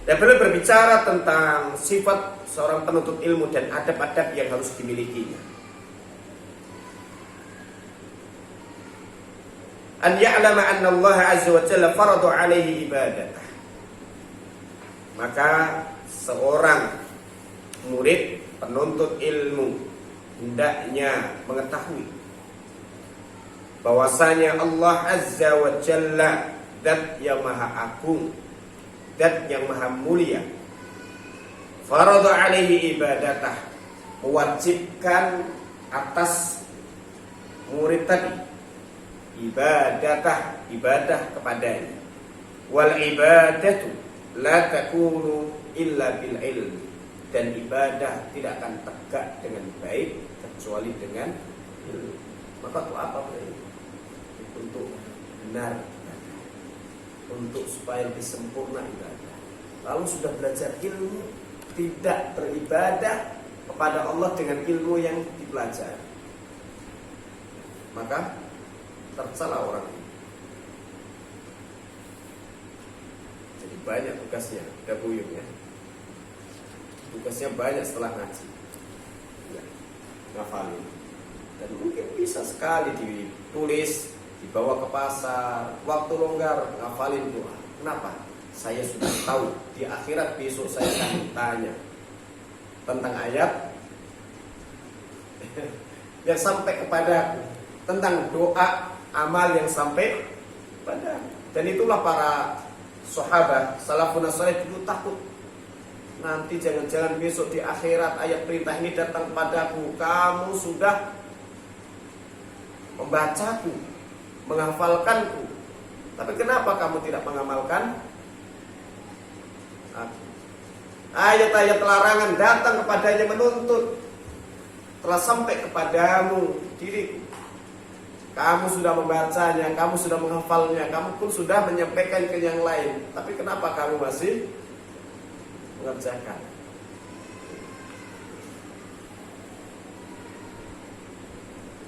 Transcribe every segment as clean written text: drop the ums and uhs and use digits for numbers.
Dan beliau berbicara tentang sifat seorang penuntut ilmu dan adab-adab yang harus dimilikinya. An ya'lama anna Allah azza wa jalla farada alaihi ibadatah. Maka seorang murid penuntut ilmu hendaknya mengetahui bahwasanya Allah azza wa jalla zat yang maha agung, zat yang maha mulia, farada alaihi ibadatah, mewajibkan atas murid tadi ibadah kepadanya. Wal ibadatu la takunu illa bil ilmi, dan ibadah tidak akan tegak dengan baik kecuali dengan ilmu. Maka untuk apa berarti? Untuk benar, untuk supaya lebih sempurna ibadah. Lalu sudah belajar ilmu, tidak beribadah kepada Allah dengan ilmu yang dipelajari, maka tercela orang ini. Jadi banyak tugasnya, udah buyung ya. Tugasnya banyak setelah ngaji ya, ngafalin. Dan mungkin bisa sekali ditulis, dibawa ke pasar, waktu longgar ngafalin doa. Kenapa? Saya sudah tahu di akhirat besok saya akan ditanya tentang ayat yang sampai kepadaku, tentang doa amal yang sampai pada. Dan itulah para sahabat salafun saleh dulu takut, nanti jangan-jangan besok di akhirat ayat perintah ini datang padaku, kamu sudah membacaku, menghafalkanku, tapi kenapa kamu tidak mengamalkan aku? Ayat-ayat larangan datang kepadanya menuntut, telah sampai kepadamu diriku, kamu sudah membacanya, kamu sudah menghafalnya, kamu pun sudah menyampaikan ke yang lain, tapi kenapa kamu masih mengerjakan?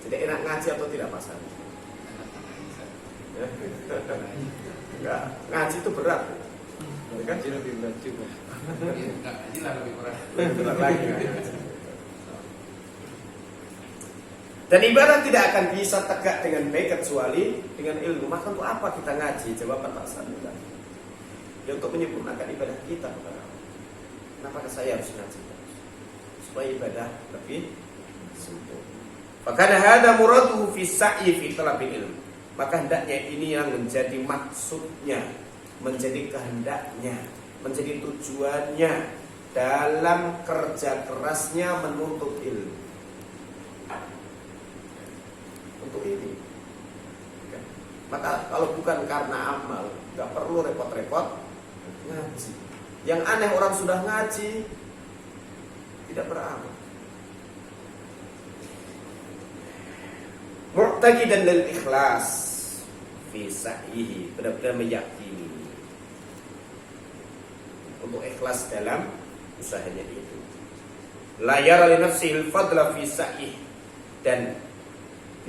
Jadi enak ngaji atau tidak Pak Sari? Enggak, ngaji itu berat. Ngaji lebih berat juga. Ngaji lah lebih berat. Berat lagi. Dan ibadah tidak akan bisa tegak dengan baik kecuali dengan ilmu. Maka untuk apa kita ngaji? Jawaban Pak Sari. Ya untuk menyempurnakan ibadah kita kepada Allah. Kenapa saya harus ngaji? Supaya ibadah lebih sempurna. Maka ada muraduhu fi sa'i fi talabil ilm. Maka hendaknya ini yang menjadi maksudnya, menjadi kehendaknya, menjadi tujuannya dalam kerja kerasnya menuntut ilmu. Untuk ini. Maka kalau bukan karena amal, nggak perlu repot-repot ngaji. Yang aneh orang sudah ngaji tidak beramal. Mu'taqidan lil ikhlas fi sa'ihi, benar-benar meyakini untuk ikhlas dalam usahanya itu. La yara li nafsihi al-fadla fi sa'ihi, dan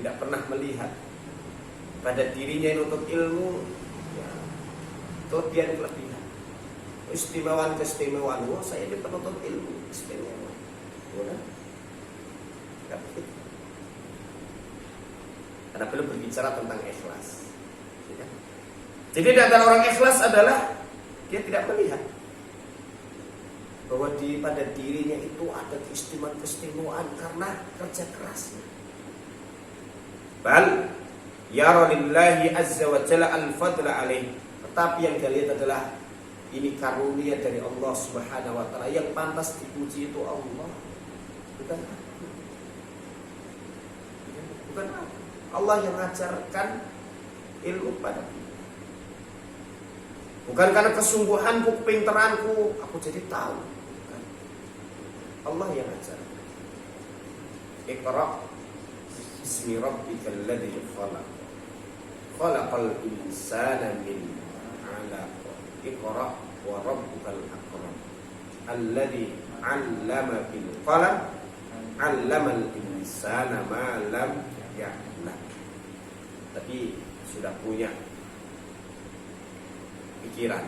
tidak pernah melihat pada dirinya yang untuk ilmu ya, kelebihan-kelebihan, keistimewaan. Oh, saya ini penuntut ilmu istimewa. Bukan? Enggak begitu. Karena belum berbicara tentang ikhlas. Ya. Jadi data orang ikhlas adalah dia tidak melihat bahwa pada dirinya itu ada keistimewaan karena kerja kerasnya. Bal yara lillahi azza wa jalla al-fadla alaih. Tetapi yang dia lihat adalah ini karunia dari Allah Subhanahu wa taala, yang pantas dipuji itu Allah. Bukan aku. Bukan aku. Allah yang mengajarkan ilmu pada kita. Bukan karena kesungguhanku, kepintaranku, aku jadi tahu. Bukan. Allah yang mengajarkan. Iqra bismi rabbikal ladzi khalaq. Khalaqal insana min 'alaq. Iqra wa rabbukal akram. Alladzi 'allama bil qalam. 'Allamal insana ma lam ya'lam. Tapi sudah punya pikiran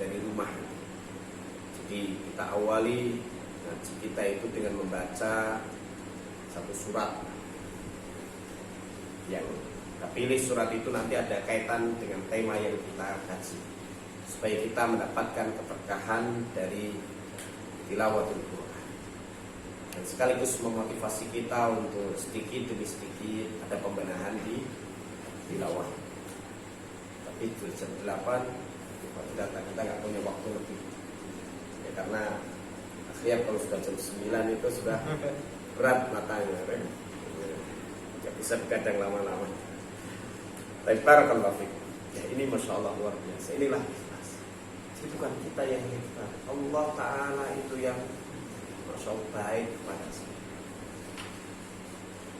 dari rumah, Jadi kita awali ngaji kita itu dengan membaca satu surat yang kita pilih. Surat itu nanti ada kaitan dengan tema yang kita kaji, supaya kita mendapatkan keberkahan dari tilawatul Quran, dan sekaligus memotivasi kita untuk sedikit demi sedikit ada pembenahan di tilawah. Tapi jam 8 kita nggak punya waktu lebih ya, karena akhirnya kalau sudah jam 9 itu sudah berat matanya kan? Nggak bisa begadang lama-lama. Tapi barakallahu fikum. Ya ini Masya Allah luar biasa. Inilah ikhlas. Jadi bukan kita yang hebat, Allah Ta'ala itu yang Masya Allah baik kepada saya.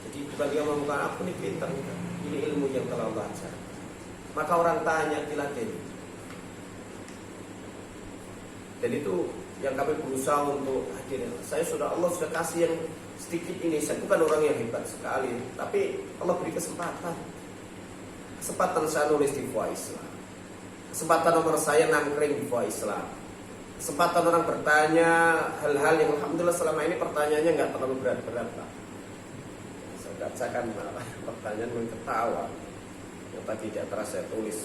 Jadi bukan dia mengatakan aku ini pintar, ini ilmu yang telah Allah ajarkan. Maka orang tanya dilatih. Dan itu yang kami berusaha untuk hadir. Allah sudah kasih yang sedikit ini. Saya bukan orang yang hebat sekali, tapi Allah beri kesempatan saya nulis di Fuad Islam, kesempatan nomor saya nangkring di Fuad Islam, kesempatan orang bertanya hal-hal yang alhamdulillah selama ini pertanyaannya nggak terlalu berat-berat Pak. Saya bacakan pertanyaan yang ketawa yang tadi di antara saya tulis.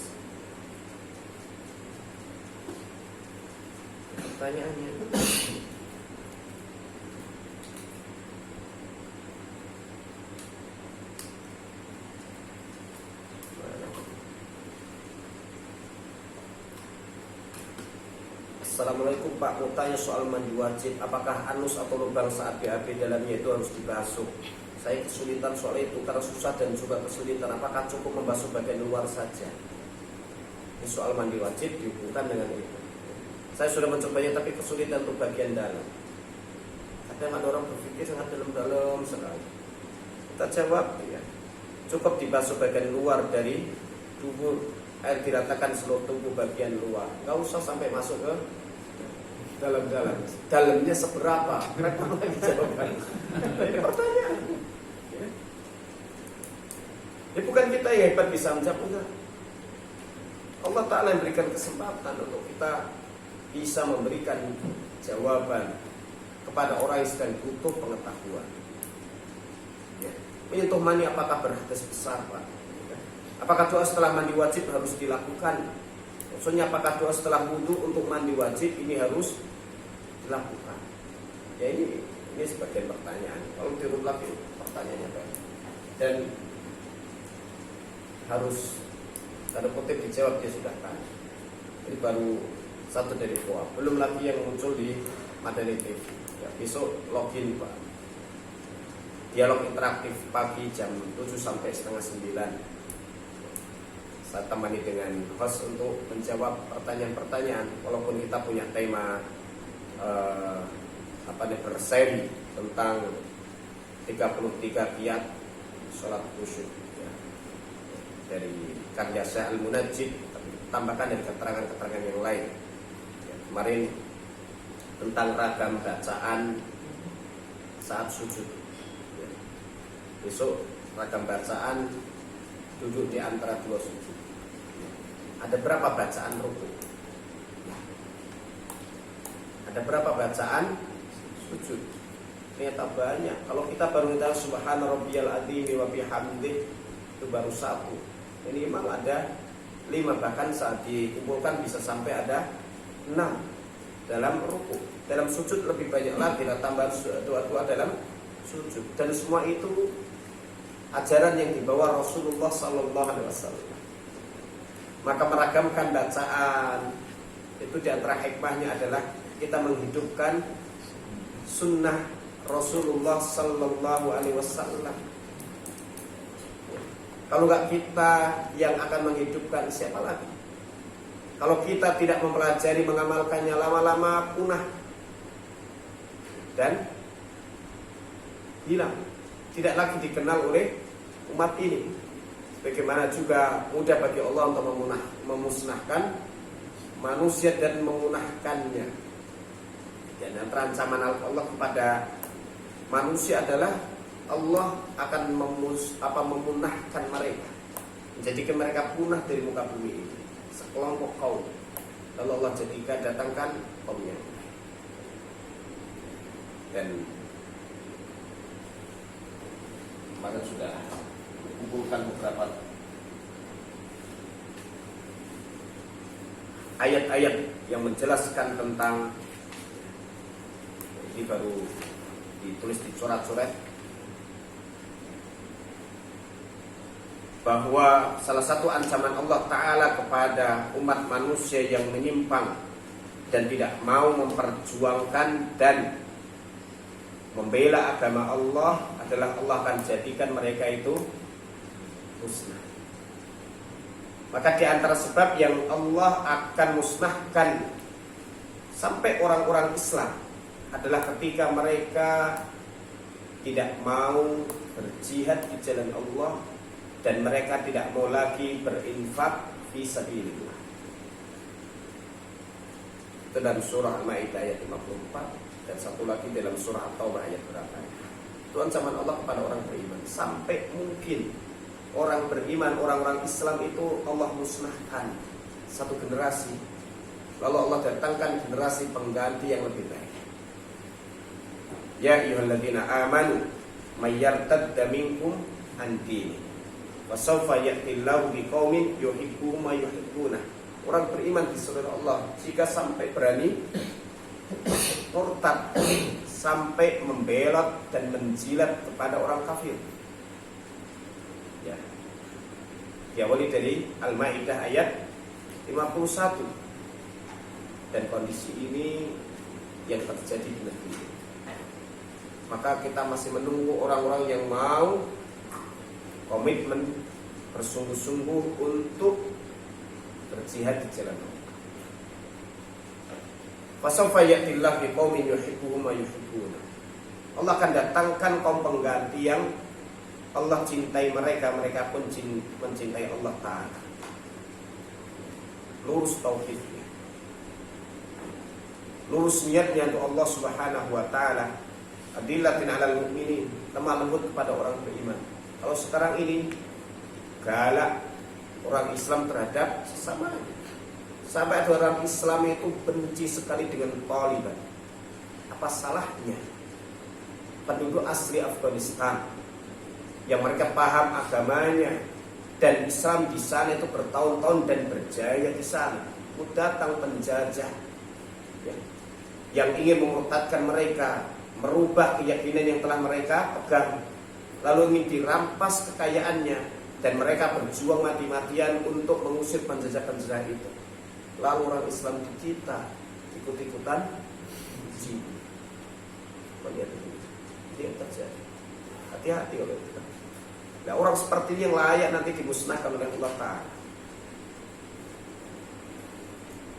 Pertanyaannya Assalamualaikum Pak, mau tanya soal mandi wajib. Apakah anus atau lubang saat BAB dalamnya itu harus dibasuh? Saya kesulitan soal itu karena susah dan juga kesulitan. Apakah cukup membasuh bagian luar saja? Ini soal mandi wajib dihubungkan dengan itu. Saya sudah mencobanya tapi kesulitan untuk bagian dalam. Kadang ada orang berpikir sangat dalam-dalam sekali. Kita jawab ya, cukup dibasuh bagian luar dari tubuh. Air diratakan seluruh tubuh bagian luar. Nggak usah sampai masuk ke dalam-dalam. Dalamnya seberapa? Mereka lagi jawaban. Ini pertanyaan. Ya. Ini bukan kita yang hebat bisa menjawab, enggak. Allah Ta'ala yang berikan kesempatan untuk kita bisa memberikan jawaban kepada orang yang sedang butuh pengetahuan. Ya. Menyentuh mani apakah berhadas besar Pak? Apakah doa setelah mandi wajib harus dilakukan? Maksudnya apakah doa setelah wudhu untuk mandi wajib ini harus dilakukan? Ya ini sebagian pertanyaan. Kalau dirut lagi pertanyaannya banyak. Dan harus tanda kutip dijawab dia sudah tanya. Ini baru satu dari dua. Belum lagi yang muncul di Madani TV. Ya, besok login Pak. Dialog interaktif pagi jam 7 sampai setengah 9. Saya temani dengan host untuk menjawab pertanyaan-pertanyaan. Walaupun kita punya tema berseri tentang 33 kiat sholat khusyuk ya, dari karya Syekh Al-Munajjid, tambahkan dari keterangan-keterangan yang lain ya, kemarin tentang ragam bacaan saat sujud ya. Besok ragam bacaan duduk di antara dua sujud. Ada berapa bacaan rukuk? Ada berapa bacaan sujud? Ternyata banyak. Kalau kita baru minta subhana rabbiyal adzim wa bihamdih itu baru satu. Minimal ada 5, bahkan saat dikumpulkan bisa sampai ada 6 dalam rukuk. Dalam sujud lebih banyak lagi, tambah doa-doa dalam sujud. Dan semua itu ajaran yang dibawa Rasulullah Sallallahu Alaihi Wasallam. Maka meragamkan bacaan itu diantara hikmahnya adalah kita menghidupkan sunnah Rasulullah Sallallahu Alaihi Wasallam. Kalau nggak kita yang akan menghidupkan, siapa lagi? Kalau kita tidak mempelajari, mengamalkannya, lama-lama punah dan hilang, tidak lagi dikenal oleh umat ini. Bagaimana juga mudah bagi Allah untuk memusnahkan manusia dan memunahkannya. Dan ancaman Allah kepada manusia adalah Allah akan memunahkan mereka, menjadikan mereka punah dari muka bumi ini. Sekelompok kaum, lalu Allah datangkan kaumnya. Dan kemarin sudah mengumpulkan beberapa ayat-ayat yang menjelaskan tentang, ini baru ditulis di coret-coret, bahwa salah satu ancaman Allah Ta'ala kepada umat manusia yang menyimpang dan tidak mau memperjuangkan dan membela agama Allah adalah Allah akan jadikan mereka itu musnah. Maka di antara sebab yang Allah akan musnahkan sampai orang-orang Islam adalah ketika mereka tidak mau berjihad di jalan Allah dan mereka tidak mau lagi berinfak fi sabilillah. Itu dalam surah Al-Maidah ayat 54 dan satu lagi dalam surah At-Taubah ayat berapa? Itu ancaman Allah kepada orang beriman. Sampai mungkin orang beriman, orang-orang Islam itu Allah musnahkan satu generasi, lalu Allah datangkan generasi pengganti yang lebih baik. Ya ayyuhalladzina amanu may yartadda minkum an dini fasawfa ya'tillahu biqaumin yuhibbuhum wa yuhibbunah. Orang beriman di surga Allah jika sampai berani murtad, sampai membelot dan menjilat kepada orang kafir. Ya. Diawali dari Al-Maidah ayat 51. Dan kondisi ini yang terjadi di negeri ini. Maka kita masih menunggu orang-orang yang mau komitmen bersungguh-sungguh untuk berjihad di jalan Allah. Fasawfa ya'tillahu biqaumin yuhibbuhum wa yuhibbuna. Allah akan datangkan kaum pengganti yang Allah cintai mereka, mereka pun mencintai Allah Ta'ala. Lurus tauhidnya, lurus niatnya untuk Allah Subhanahu wa Ta'ala. Adillatin 'alal mu'minin, lemah lembut kepada orang beriman. Kalau sekarang ini galak orang Islam terhadap sesamanya. Sampai orang Islam itu benci sekali dengan Taliban. Apa salahnya penduduk asli Afghanistan yang mereka paham agamanya dan Islam di sana itu bertahun-tahun dan berjaya di sana, datang penjajah yang ingin memurtadkan mereka, merubah keyakinan yang telah mereka pegang, lalu ingin dirampas kekayaannya, dan mereka berjuang mati-matian untuk mengusir penjajah-penjajah itu. Lalu orang Islam di kita ikut-ikutan uji. Lihat ini yang terjadi. Hati-hati oleh kita. Nah, orang seperti ini yang layak nanti dimusnahkan oleh Allah Ta'ala.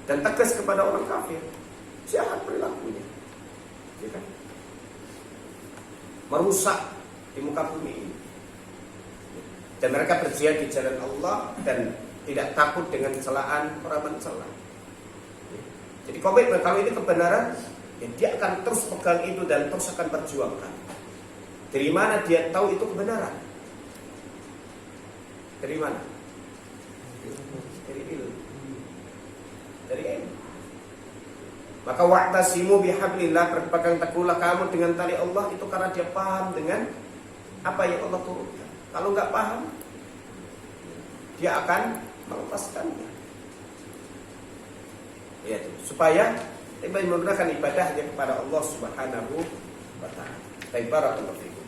Dan tegas kepada orang kafir, jahat perilakunya, ya kan? Merusak di muka bumi ini. Dan mereka berjihad di jalan Allah dan tidak takut dengan celaan orang mencela. Jadi komitmen kalau ini kebenaran, ya dia akan terus pegang itu dan terus akan perjuangkan. Dari mana dia tahu itu kebenaran? Dari mana? Dari ilmu. Dari ilmu. Maka wa'tasimu bihablillah, berpegang teguhlah kamu dengan tali Allah, itu karena dia paham dengan apa yang Allah turunkan. Kalau nggak paham, dia akan melepaskannya. Ya, supaya menggunakan ibadahnya kepada Allah Subhanahu wa Ta'ala. Barakallahu fikum.